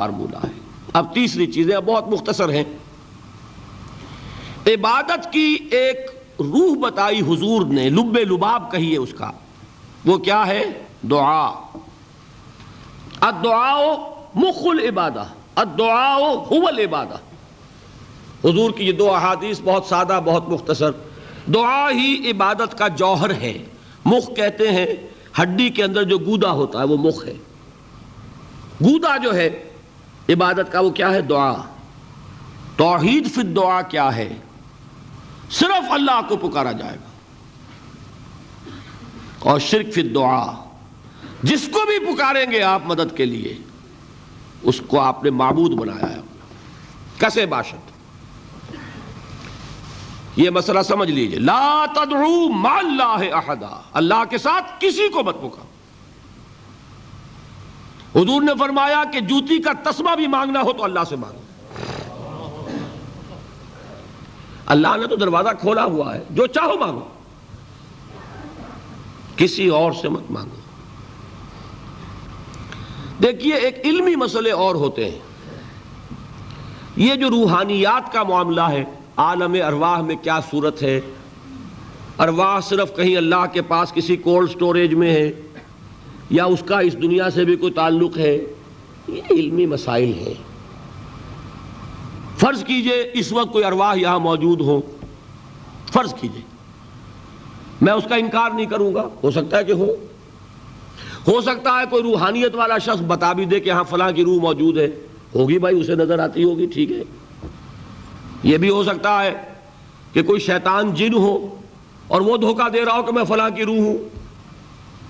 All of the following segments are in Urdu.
فارمولہ ہے۔ اب تیسری چیزیں بہت مختصر ہیں۔ عبادت کی ایک روح بتائی حضور نے، لب لباب کہیے اس کا، وہ کیا ہے؟ دعا۔ الدعاء مخ العبادہ، الدعاء هو العبادہ۔ حضور کی یہ دو احادیث بہت سادہ، بہت مختصر۔ دعا ہی عبادت کا جوہر ہے۔ مخ کہتے ہیں ہڈی کے اندر جو گودا ہوتا ہے وہ مخ ہے۔ گودا جو ہے عبادت کا وہ کیا ہے؟ دعا۔ توحید فی الدعا کیا ہے؟ صرف اللہ کو پکارا جائے گا۔ اور شرک فی الدعا، جس کو بھی پکاریں گے آپ مدد کے لیے اس کو آپ نے معبود بنایا ہے، کسے باشد۔ یہ مسئلہ سمجھ لیجئے، لا تدعو مع اللہ احدا، اللہ کے ساتھ کسی کو مت پکارو۔ حضور نے فرمایا کہ جوتی کا تسمہ بھی مانگنا ہو تو اللہ سے مانگو۔ اللہ نے تو دروازہ کھولا ہوا ہے، جو چاہو مانگو، کسی اور سے مت مانگو۔ دیکھیے ایک علمی مسئلے اور ہوتے ہیں۔ یہ جو روحانیات کا معاملہ ہے، عالم ارواح میں کیا صورت ہے، ارواح صرف کہیں اللہ کے پاس کسی کولڈ سٹوریج میں ہے یا اس کا اس دنیا سے بھی کوئی تعلق ہے، یہ علمی مسائل ہیں۔ فرض کیجئے اس وقت کوئی ارواح یہاں موجود ہو، فرض کیجئے، میں اس کا انکار نہیں کروں گا، ہو سکتا ہے کہ ہو سکتا ہے کوئی روحانیت والا شخص بتا بھی دے کہ ہاں فلاں کی روح موجود ہے، ہوگی بھائی، اسے نظر آتی ہوگی، ٹھیک ہے۔ یہ بھی ہو سکتا ہے کہ کوئی شیطان جن ہو اور وہ دھوکہ دے رہا ہو کہ میں فلاں کی روح ہوں،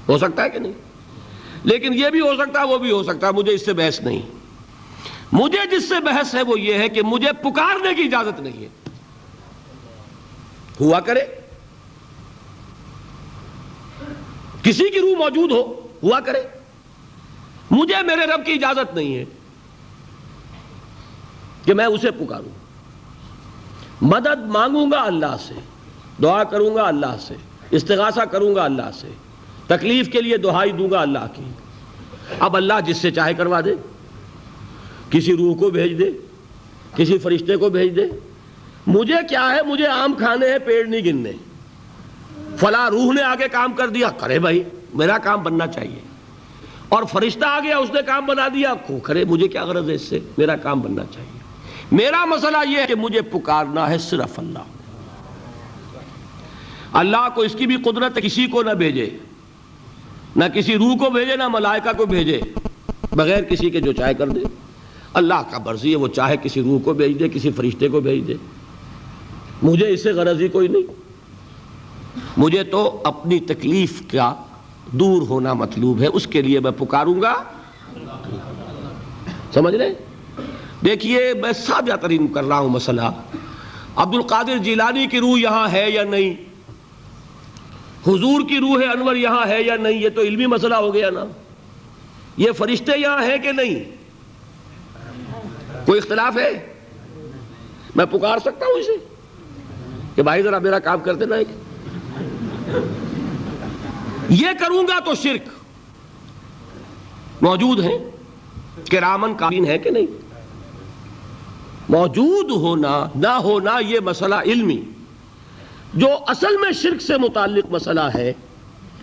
ہو سکتا ہے کہ نہیں؟ لیکن یہ بھی ہو سکتا ہے، وہ بھی ہو سکتا ہے، مجھے اس سے بحث نہیں۔ مجھے جس سے بحث ہے وہ یہ ہے کہ مجھے پکارنے کی اجازت نہیں ہے۔ ہوا کرے کسی کی روح موجود ہوا کرے، مجھے میرے رب کی اجازت نہیں ہے کہ میں اسے پکاروں۔ مدد مانگوں گا اللہ سے، دعا کروں گا اللہ سے، استغاثہ کروں گا اللہ سے، تکلیف کے لیے دہائی دوں گا اللہ کی۔ اب اللہ جس سے چاہے کروا دے، کسی روح کو بھیج دے، کسی فرشتے کو بھیج دے، مجھے کیا ہے؟ مجھے آم کھانے ہیں، پیڑ نہیں گننے۔ فلاں روح نے آگے کام کر دیا، کرے بھائی، میرا کام بننا چاہیے۔ اور فرشتہ آ گیا، اس نے کام بنا دیا، کرے، مجھے کیا غرض ہے اس سے، میرا کام بننا چاہیے۔ میرا مسئلہ یہ ہے کہ مجھے پکارنا ہے صرف اللہ۔ اللہ کو اس کی بھی قدرت ہے، کسی کو نہ بھیجے، نہ کسی روح کو بھیجے، نہ ملائکہ کو بھیجے، بغیر کسی کے جو چاہے کر دے۔ اللہ کا مرضی ہے، وہ چاہے کسی روح کو بھیج دے، کسی فرشتے کو بھیج دے، مجھے اس سے غرض ہی کوئی نہیں۔ مجھے تو اپنی تکلیف کا دور ہونا مطلوب ہے، اس کے لیے میں پکاروں گا۔ سمجھ رہے؟ دیکھیے میں سادہ ترین کر رہا ہوں مسئلہ۔ عبد القادر جیلانی کی روح یہاں ہے یا نہیں، حضور کی روح انور یہاں ہے یا نہیں، یہ تو علمی مسئلہ ہو گیا نا۔ یہ فرشتے یہاں ہیں کہ نہیں، کوئی اختلاف ہے؟ میں پکار سکتا ہوں اسے کہ بھائی ذرا میرا کام کر دینا۔ یہ کروں گا تو شرک۔ موجود ہیں کرامن کاتبین ہے کہ نہیں؟ موجود ہونا نہ ہونا یہ مسئلہ علمی۔ جو اصل میں شرک سے متعلق مسئلہ ہے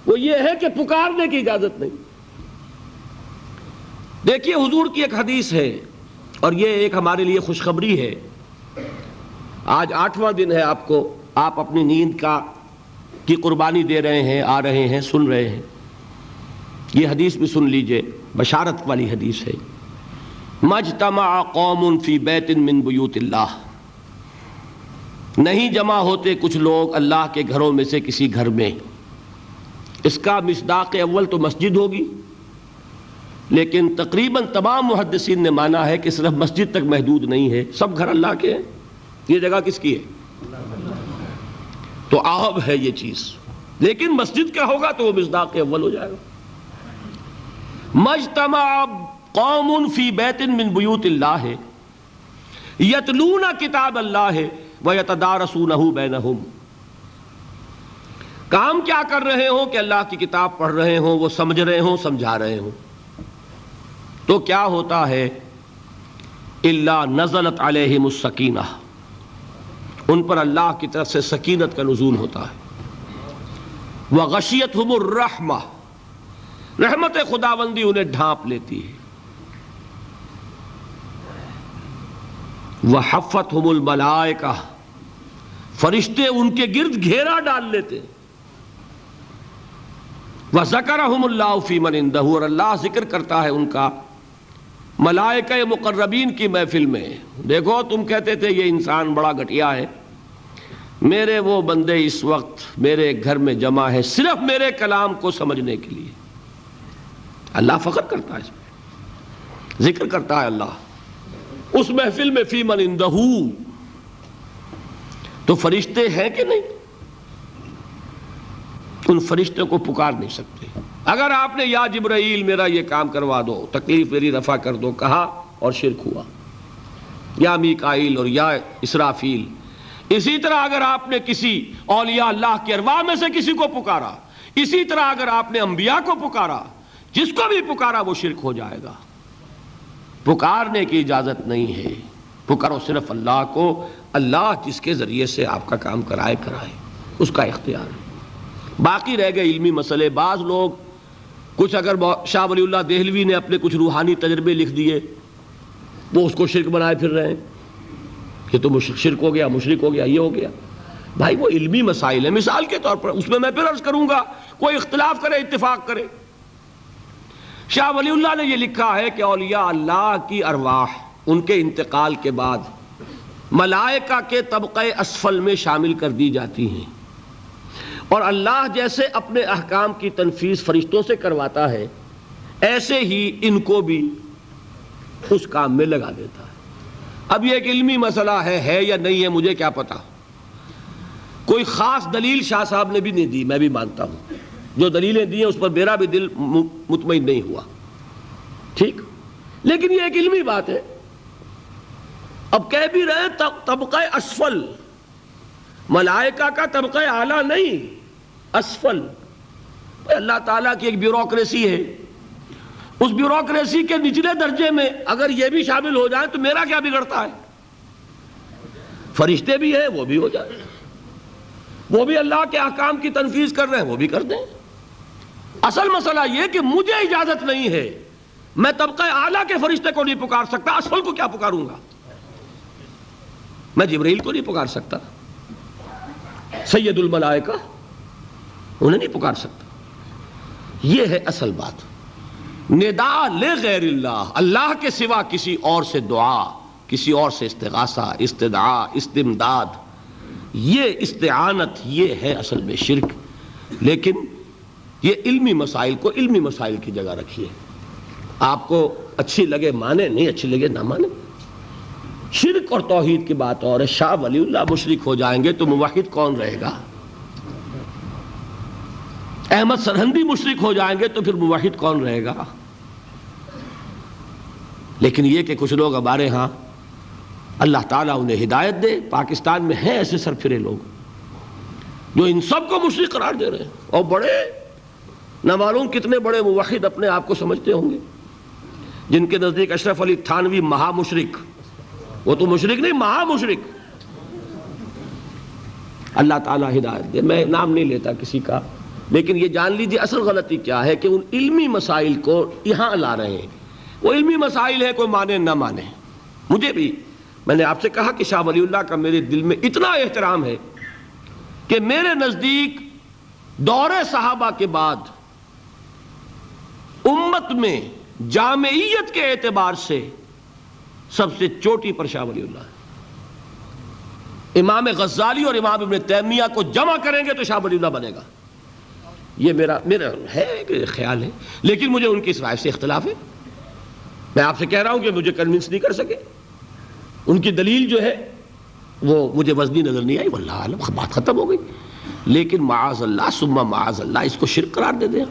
وہ یہ ہے کہ پکارنے کی اجازت نہیں۔ دیکھیے حضور کی ایک حدیث ہے، اور یہ ایک ہمارے لیے خوشخبری ہے۔ آج 8واں دن ہے، آپ اپنی نیند کی قربانی دے رہے ہیں، آ رہے ہیں، سن رہے ہیں۔ یہ حدیث بھی سن لیجئے، بشارت والی حدیث ہے۔ مجتمع قوم فی بیت من بیوت اللہ، نہیں جمع ہوتے کچھ لوگ اللہ کے گھروں میں سے کسی گھر میں۔ اس کا مصداق اول تو مسجد ہوگی، لیکن تقریباً تمام محدثین نے مانا ہے کہ صرف مسجد تک محدود نہیں ہے، سب گھر اللہ کے ہیں۔ یہ جگہ کس کی ہے؟ تو عام ہے یہ چیز، لیکن مسجد کا ہوگا تو وہ مصداق اول ہو جائے گا۔ مجتمع قوم فی بیت من بیوت اللہ یتلون کتاب اللہ ویتدارسونہ بینہم، کام کیا کر رہے ہوں کہ اللہ کی کتاب پڑھ رہے ہوں، وہ سمجھ رہے ہوں، سمجھا رہے ہوں۔ تو کیا ہوتا ہے الا نزلت علیہم السکینہ، ان پر اللہ کی طرف سے سکینت کا نزول ہوتا ہے، وغشیتہم الرحمہ، رحمت خداوندی انہیں ڈھانپ لیتی ہے، وحفتہم الملائکہ، فرشتے ان کے گرد گھیرا ڈال لیتے ہیں، وذکرہم اللہ فی من عندہ، اور اللہ ذکر کرتا ہے ان کا ملائکہ مقربین کی محفل میں۔ دیکھو تم کہتے تھے یہ انسان بڑا گھٹیا ہے، میرے وہ بندے اس وقت میرے گھر میں جمع ہے صرف میرے کلام کو سمجھنے کے لیے۔ اللہ فخر کرتا ہے اس میں، ذکر کرتا ہے اللہ اس محفل میں فی من عندہ۔ تو فرشتے ہیں کہ نہیں؟ ان فرشتوں کو پکار نہیں سکتے۔ اگر آپ نے یا جبرائیل میرا یہ کام کروا دو، تکلیف میری رفع کر دو کہا اور شرک ہوا، یا میکائیل اور یا اسرافیل۔ اسی طرح اگر آپ نے کسی اولیاء اللہ کے ارواح میں سے کسی کو پکارا، اسی طرح اگر آپ نے انبیاء کو پکارا، جس کو بھی پکارا وہ شرک ہو جائے گا۔ پکارنے کی اجازت نہیں ہے، پکارو صرف اللہ کو، اللہ جس کے ذریعے سے آپ کا کام کرائے اس کا اختیار ہے۔ باقی رہ گئے علمی مسئلے، بعض لوگ کچھ اگر شاہ ولی اللہ دہلوی نے اپنے کچھ روحانی تجربے لکھ دیے، وہ اس کو شرک بنائے پھر رہے ہیں، یہ تو شرک ہو گیا، مشرک ہو گیا، یہ ہو گیا۔ بھائی وہ علمی مسائل ہیں، مثال کے طور پر اس میں پھر عرض کروں گا، کوئی اختلاف کرے اتفاق کرے۔ شاہ ولی اللہ نے یہ لکھا ہے کہ اولیاء اللہ کی ارواح ان کے انتقال کے بعد ملائکہ کے طبقہ اسفل میں شامل کر دی جاتی ہیں، اور اللہ جیسے اپنے احکام کی تنفیذ فرشتوں سے کرواتا ہے، ایسے ہی ان کو بھی اس کام میں لگا دیتا ہے۔ اب یہ ایک علمی مسئلہ ہے یا نہیں ہے مجھے کیا پتا، کوئی خاص دلیل شاہ صاحب نے بھی نہیں دی، میں بھی مانتا ہوں، جو دلیلیں دی ہیں اس پر میرا بھی دل مطمئن نہیں ہوا، ٹھیک، لیکن یہ ایک علمی بات ہے۔ اب کہہ بھی رہے طبقہ اسفل، ملائکہ کا طبقہ اعلیٰ نہیں، اسفل۔ اللہ تعالیٰ کی ایک بیوروکریسی ہے، اس بیوروکریسی کے نچلے درجے میں اگر یہ بھی شامل ہو جائیں تو میرا کیا بگڑتا ہے؟ فرشتے بھی ہیں، وہ بھی ہو جائیں، وہ بھی اللہ کے احکام کی تنفیذ کر رہے ہیں، وہ بھی کر دیں۔ اصل مسئلہ یہ کہ مجھے اجازت نہیں ہے، میں طبقہ اعلیٰ کے فرشتے کو نہیں پکار سکتا، اسفل کو کیا پکاروں گا؟ میں جبرائیل کو نہیں پکار سکتا، سید الملائکہ انہیں نہیں پکار سکتا۔ یہ ہے اصل بات۔ نداء لغیر اللہ، اللہ کے سوا کسی اور سے دعا، کسی اور سے استغاثہ، استدعاء، استمداد، یہ استعانت، یہ ہے اصل میں شرک۔ لیکن یہ علمی مسائل کو علمی مسائل کی جگہ رکھیے، آپ کو اچھی لگے مانے، نہیں اچھی لگے نہ مانے۔ شرک اور توحید کی بات اور ہے، شاہ ولی اللہ مشرک ہو جائیں گے تو موحد کون رہے گا؟ احمد سرہندی مشرک ہو جائیں گے تو پھر موحد کون رہے گا؟ لیکن یہ کہ کچھ لوگ ہمارے ہاں، اللہ تعالیٰ انہیں ہدایت دے، پاکستان میں ہیں ایسے سرفرے لوگ جو ان سب کو مشرک قرار دے رہے ہیں، اور بڑے نہ معلوم کتنے بڑے موحد اپنے آپ کو سمجھتے ہوں گے، جن کے نزدیک اشرف علی تھانوی مہا مشرک، وہ تو مشرک نہیں، مہا مشرک۔ اللہ تعالیٰ ہدایت دے، میں نام نہیں لیتا کسی کا، لیکن یہ جان لیجیے اصل غلطی کیا ہے کہ ان علمی مسائل کو یہاں لا رہے ہیں۔ وہ علمی مسائل ہے، کوئی مانے نہ مانے۔ مجھے بھی، میں نے آپ سے کہا کہ شاہ ولی اللہ کا میرے دل میں اتنا احترام ہے کہ میرے نزدیک دور صحابہ کے بعد امت میں جامعیت کے اعتبار سے سب سے چوٹی پر شاہ ولی اللہ ہے۔ امام غزالی اور امام ابن تیمیہ کو جمع کریں گے تو شاہ ولی اللہ بنے گا، یہ میرا ہے کہ خیال ہے، لیکن مجھے ان کی اس رائے سے اختلاف ہے۔ میں آپ سے کہہ رہا ہوں کہ مجھے کنونس نہیں کر سکے، ان کی دلیل جو ہے وہ مجھے وزنی نظر نہیں آئی، واللہ عالم، بات ختم ہو گئی۔ لیکن معاذ اللہ ثم معاذ اللہ اس کو شرک قرار دے دیں۔